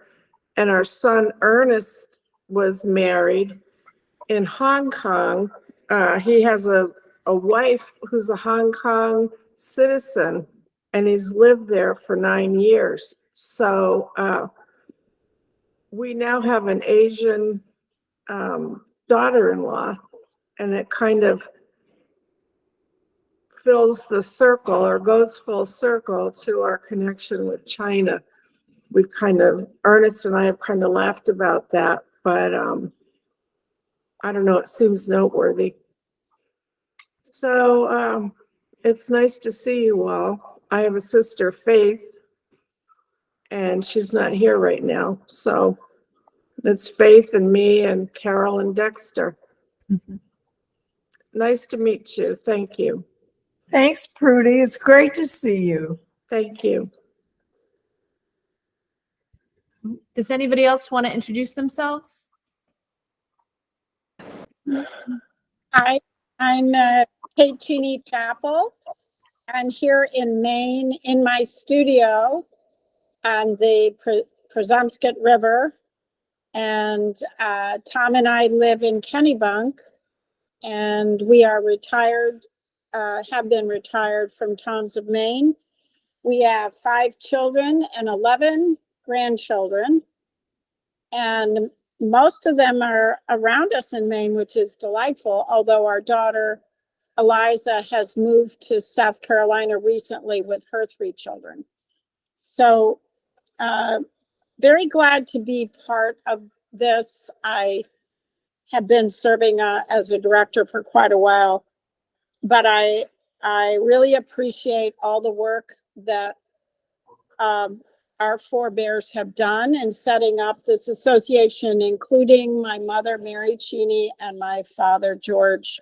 and our son Ernest was married in Hong Kong. He has a wife who's a Hong Kong citizen, and he's lived there for 9 years. So we now have an Asian daughter-in-law, and it kind of fills the circle or goes full circle to our connection with China. We've Ernest and I have kind of laughed about that, but I don't know, it seems noteworthy. So it's nice to see you all. I have a sister, Faith, and she's not here right now. So it's Faith and me and Carol and Dexter. Mhm. Nice to meet you. Thank you. Thanks, Prudy. It's great to see you. Thank you. Does anybody else want to introduce themselves? Hi, I'm Kate Cheney Chapel. I'm here in Maine in my studio on the Presumpscot River. And Tom and I live in Kennebunk, and we are retired, have been retired from Tom's of Maine. We have 5 children and 11 grandchildren. And most of them are around us in Maine, which is delightful, although our daughter Eliza has moved to South Carolina recently with her 3 children. So very glad to be part of this. I have been serving as a director for quite a while, but I really appreciate all the work that our forebears have done in setting up this association, including my mother, Mary Cheney, and my father, George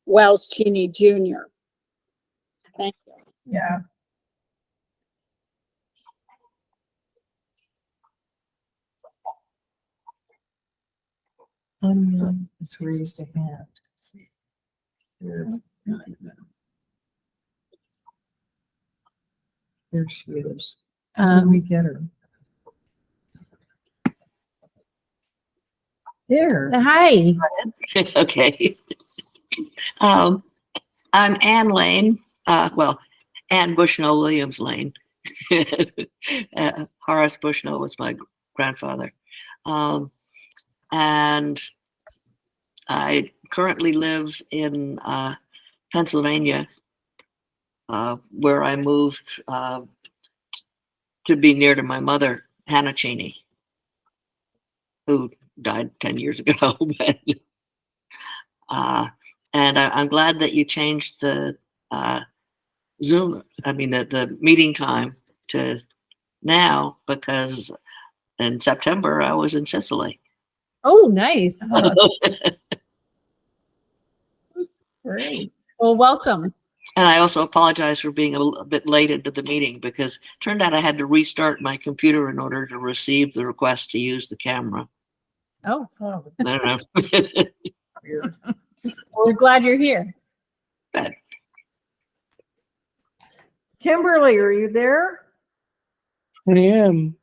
Wells Cheney Jr. Thank you. Yeah. It's raised a hand. There's, there she is. How do we get her? There. Hi. Okay. I'm Ann Lane. Ann Bushnell Williams Lane. Horace Bushnell was my grandfather. And I currently live in Pennsylvania, where I moved to be near to my mother, Hannah Cheney, who died 10 years ago. And I'm glad that you changed the Zoom, the meeting time to now, because in September I was in Sicily. Oh, nice. Great. Well, welcome. And I also apologize for being a bit late into the meeting, because it turned out I had to restart my computer in order to receive the request to use the camera. Oh, Oh, I don't know. weird. we're glad you're here. Kimberly, are you there? I am.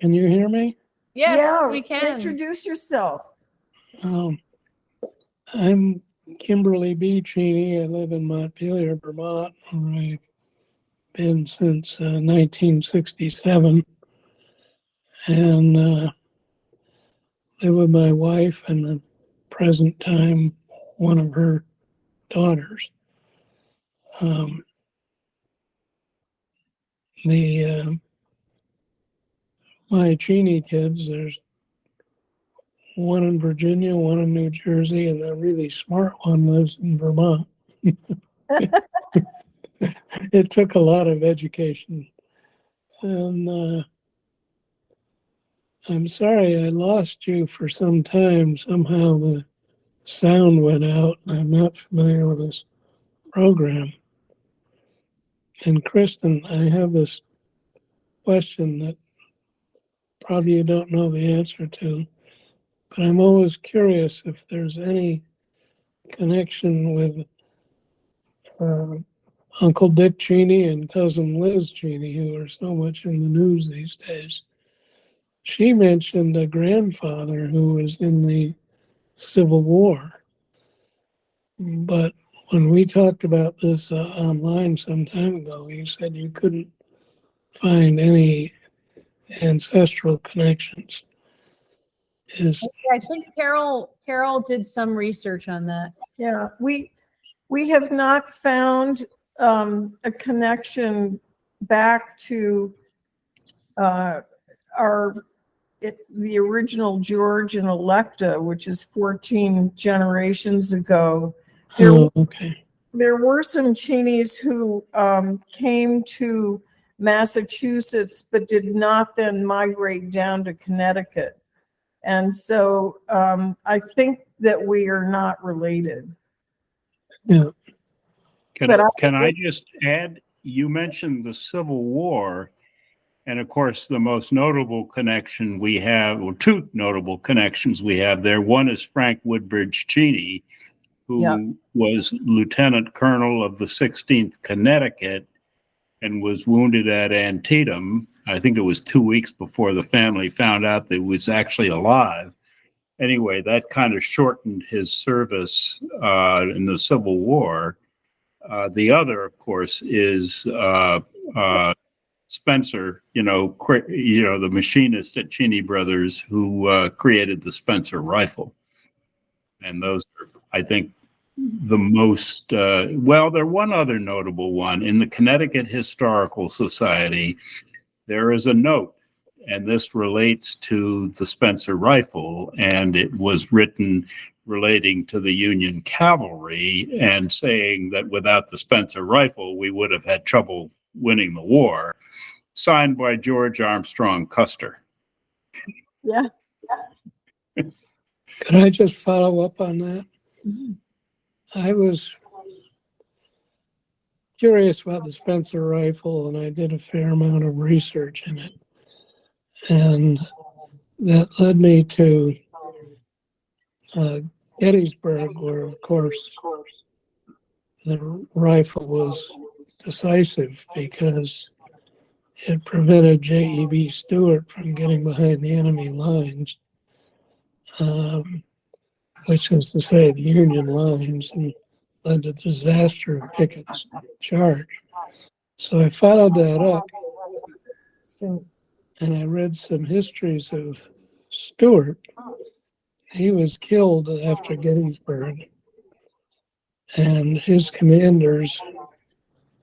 Can you hear me? Yes, Yeah, we can. Introduce yourself. I'm Kimberly B. Cheney. I live in Montpelier, Vermont, where I've been since 1967. And live with my wife and the present time one of her daughters. My Cheney kids, there's one in Virginia, one in New Jersey, and the really smart one lives in Vermont. It took a lot of education. And I'm sorry I lost you for some time. Somehow the sound went out, and I'm not familiar with this program. And Kristen, I have this question that probably you don't know the answer to, but I'm always curious if there's any connection with Uncle Dick Cheney and cousin Liz Cheney, who are so much in the news these days. She mentioned a grandfather who was in the Civil War. But when we talked about this online some time ago, you said you couldn't find any ancestral connections. is, I think Carol did some research on that. Yeah, we have not found a connection back to the original George and Electa, which is 14 generations ago. oh, okay. There were some Cheneys who came to Massachusetts but did not then migrate down to Connecticut. And so I think that we are not related. Yeah. Can I just add, you mentioned the Civil War, and of course, the most notable connection we have, or two notable connections we have there. One is Frank Woodbridge Cheney, who was lieutenant colonel of the 16th Connecticut and was wounded at Antietam. I think it was 2 weeks before the family found out that he was actually alive. Anyway, that kind of shortened his service in the Civil War. The other, of course, is Spencer, the machinist at Cheney Brothers who created the Spencer rifle. And those are, I think, the most, there's one other notable one. In the Connecticut Historical Society, there is a note, and this relates to the Spencer rifle, and it was written relating to the Union cavalry and saying that without the Spencer rifle, we would have had trouble winning the war, signed by George Armstrong Custer. Yeah. Could I just follow up on that? I was curious about the Spencer rifle, and I did a fair amount of research in it. And that led me to Gettysburg, where, of course, the rifle was decisive because it prevented J.E.B. Stuart from getting behind the enemy lines, which is to say the Union lines, and led to the disaster of Pickett's charge. So I followed that up, and I read some histories of Stuart. He was killed after Gettysburg, and his commanders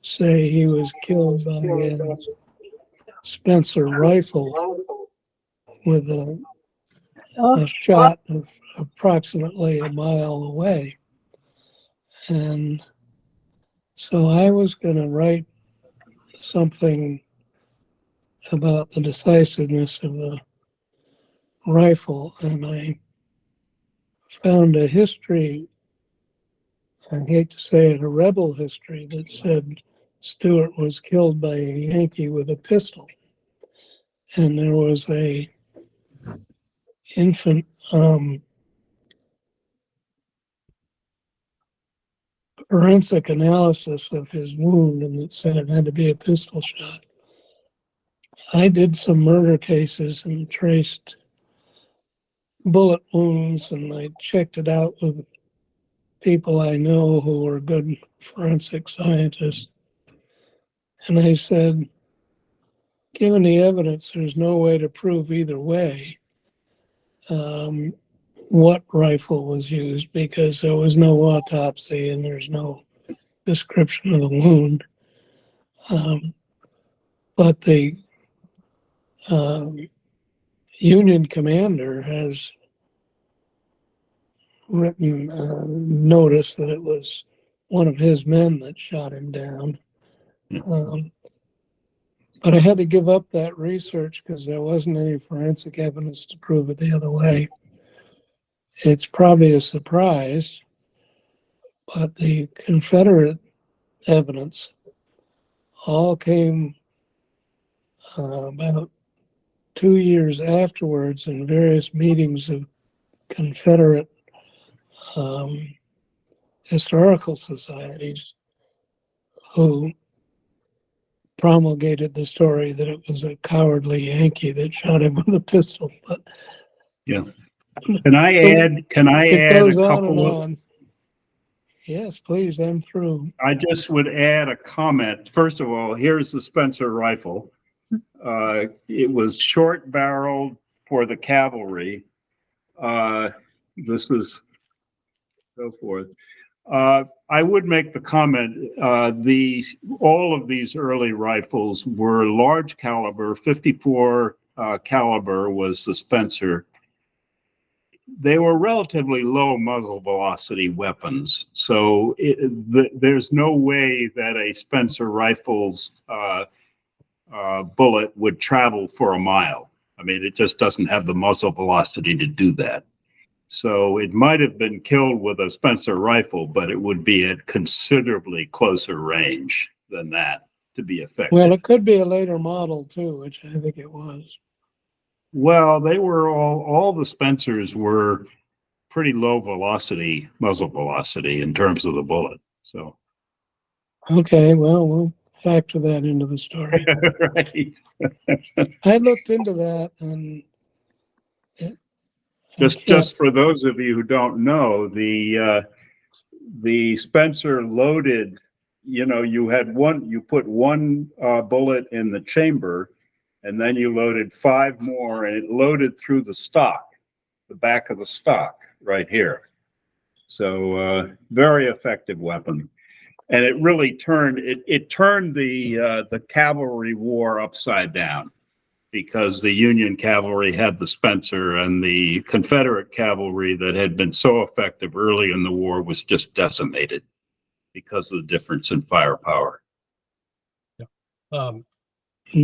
say he was killed by a Spencer rifle with a shot of approximately a mile away. And so I was going to write something about the decisiveness of the rifle, and I found a history, I hate to say it, a rebel history that said Stuart was killed by a Yankee with a pistol. And there was a infant forensic analysis of his wound, and it said it had to be a pistol shot. I did some murder cases and traced bullet wounds, and I checked it out with people I know who were good forensic scientists. And I said, given the evidence, there's no way to prove either way what rifle was used, because there was no autopsy and there's no description of the wound. But the Union commander has written notice that it was one of his men that shot him down. But I had to give up that research because there wasn't any forensic evidence to prove it the other way. It's probably a surprise, but the Confederate evidence all came about 2 years afterwards in various meetings of Confederate historical societies who promulgated the story that it was a cowardly Yankee that shot him with a pistol. But yeah, can I add a couple of? Yes, please. I'm through. I just would add a comment. First of all, here's the Spencer rifle. It was short barreled for the cavalry, this is so forth. I would make the comment, all of these early rifles were large caliber, 54 caliber was the Spencer. They were relatively low muzzle velocity weapons. So there's no way that a Spencer rifle's bullet would travel for a mile. I mean, it just doesn't have the muzzle velocity to do that. So it might have been killed with a Spencer rifle, but it would be at considerably closer range than that to be effective. Well, it could be a later model too, which I think it was. Well, they were all the Spencers were pretty low velocity, muzzle velocity in terms of the bullet. So. Okay, well, we'll factor that into the story. Right. I looked into that and Just for those of you who don't know, the Spencer loaded, you put one bullet in the chamber, and then you loaded 5 more, and it loaded through the stock, the back of the stock right here. So very effective weapon. And it really turned the cavalry war upside down, because the Union cavalry had the Spencer, and the Confederate cavalry that had been so effective early in the war was just decimated because of the difference in firepower. Yeah.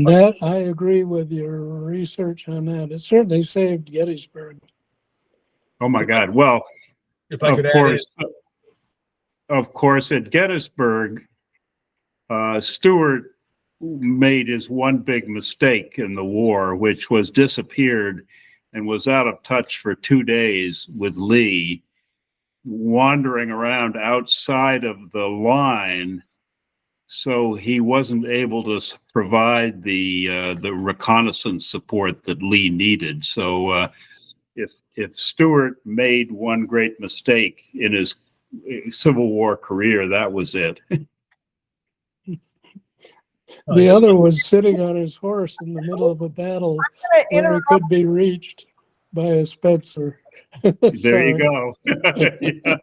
That I agree with your research on that. It certainly saved Gettysburg. Oh my God! Well, If I could add of course, at Gettysburg, Stuart made his one big mistake in the war, which was disappeared and was out of touch for 2 days with Lee, wandering around outside of the line. So he wasn't able to provide the reconnaissance support that Lee needed. So if Stuart made one great mistake in his Civil War career, that was it. The other was sitting on his horse in the middle of a battle where he could be reached by a Spencer. There you go. Yeah.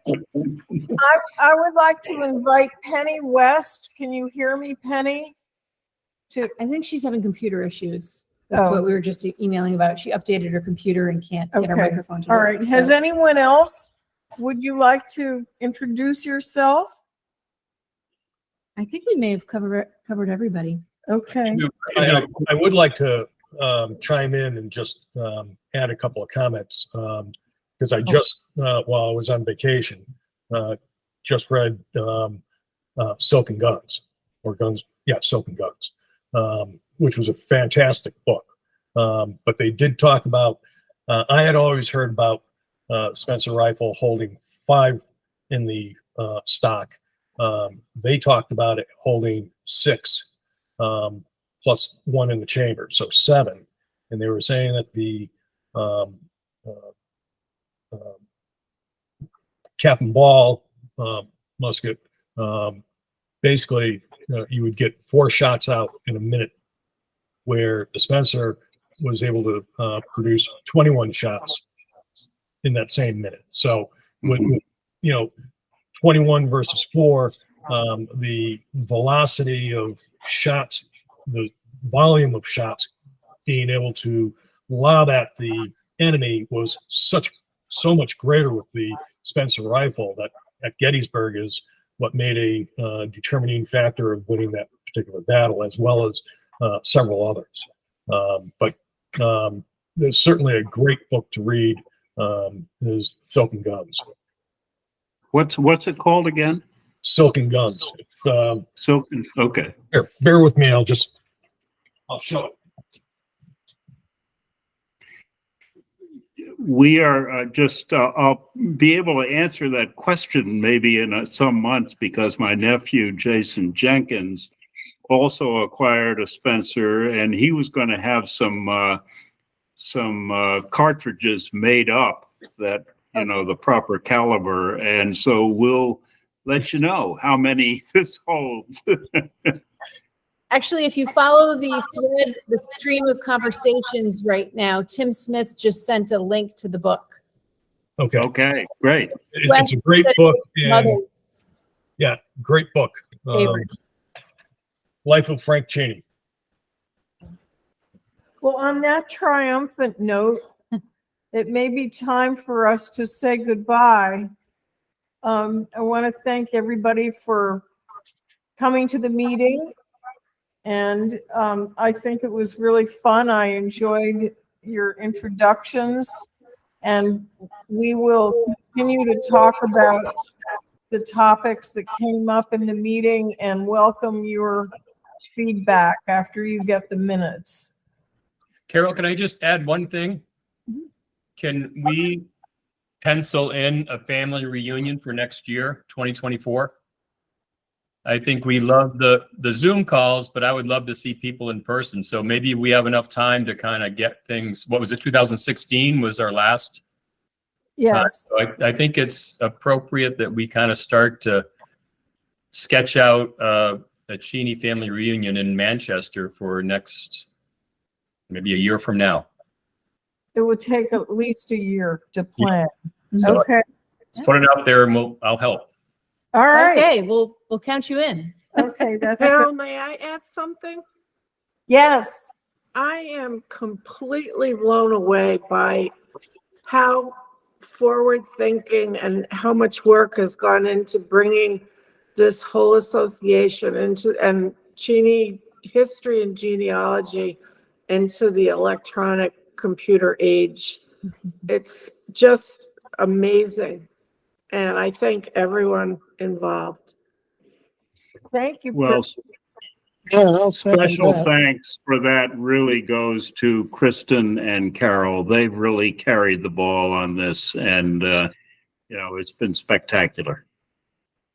I would like to invite Penny West. Can you hear me, Penny? I think she's having computer issues. That's what we were just emailing about. She updated her computer and can't get her microphone to work. All right. Has anyone else? Would you like to introduce yourself? I think we may have covered everybody. Okay. I would like to chime in and just add a couple of comments, because I just, while I was on vacation, just read Silk and Guns, or Guns, yeah, Silk and Guns, which was a fantastic book. But they did talk about, I had always heard about Spencer rifle holding 5 in the stock. They talked about it holding 6 plus 1 in the chamber, so 7. And they were saying that the cap and ball musket, basically you would get 4 shots out in a minute, where the Spencer was able to produce 21 shots in that same minute. So with 21 versus 4, the velocity of shots, the volume of shots being able to lob at the enemy was so much greater with the Spencer rifle that at Gettysburg is what made a determining factor of winning that particular battle, as well as several others. But there's certainly a great book to read. Is Silk and Guns. What's it called again? Silk and Guns. Silk and, okay. Here, bear with me. I'll show it. We are I'll be able to answer that question maybe in some months, because my nephew, Jason Jenkins, also acquired a Spencer, and he was going to have some cartridges made up that, the proper caliber. And so we'll let you know how many this holds. Actually, if you follow the stream of conversations right now, Tim Smith just sent a link to the book. Okay. Okay, great. It's a great book. And Mother yeah, great book. favorite. Life of Frank Cheney. Well, on that triumphant note, it may be time for us to say goodbye. I want to thank everybody for coming to the meeting. And I think it was really fun. I enjoyed your introductions. And we will continue to talk about the topics that came up in the meeting and welcome your feedback after you get the minutes. Carol, can I just add one thing? Can we pencil in a family reunion for next year, 2024? I think we love the Zoom calls, but I would love to see people in person. So maybe we have enough time to kind of get things. What was it? 2016 was our last. Yes. So I think it's appropriate that we kind of start to sketch out a Cheney family reunion in Manchester for next, maybe a year from now. It would take at least a year to plan. So Okay. let's put it out there and I'll help. All right. Okay, we'll count you in. Okay, that's Carol, good. may I add something? Yes. I am completely blown away by how forward thinking and how much work has gone into bringing this whole association into and Cheney history and genealogy into the electronic computer age. It's just amazing. And I thank everyone involved. Thank you. Well, Yeah, I'll second special that. thanks for that really goes to Kristen and Carol. They've really carried the ball on this and, it's been spectacular.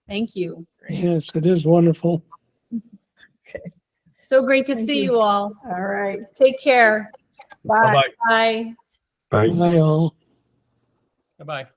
Thank you. Yes, it is wonderful. So great to Thank see you. you all. All right. Take care. Bye. Bye-bye. Bye. Bye. Bye all. Bye-bye.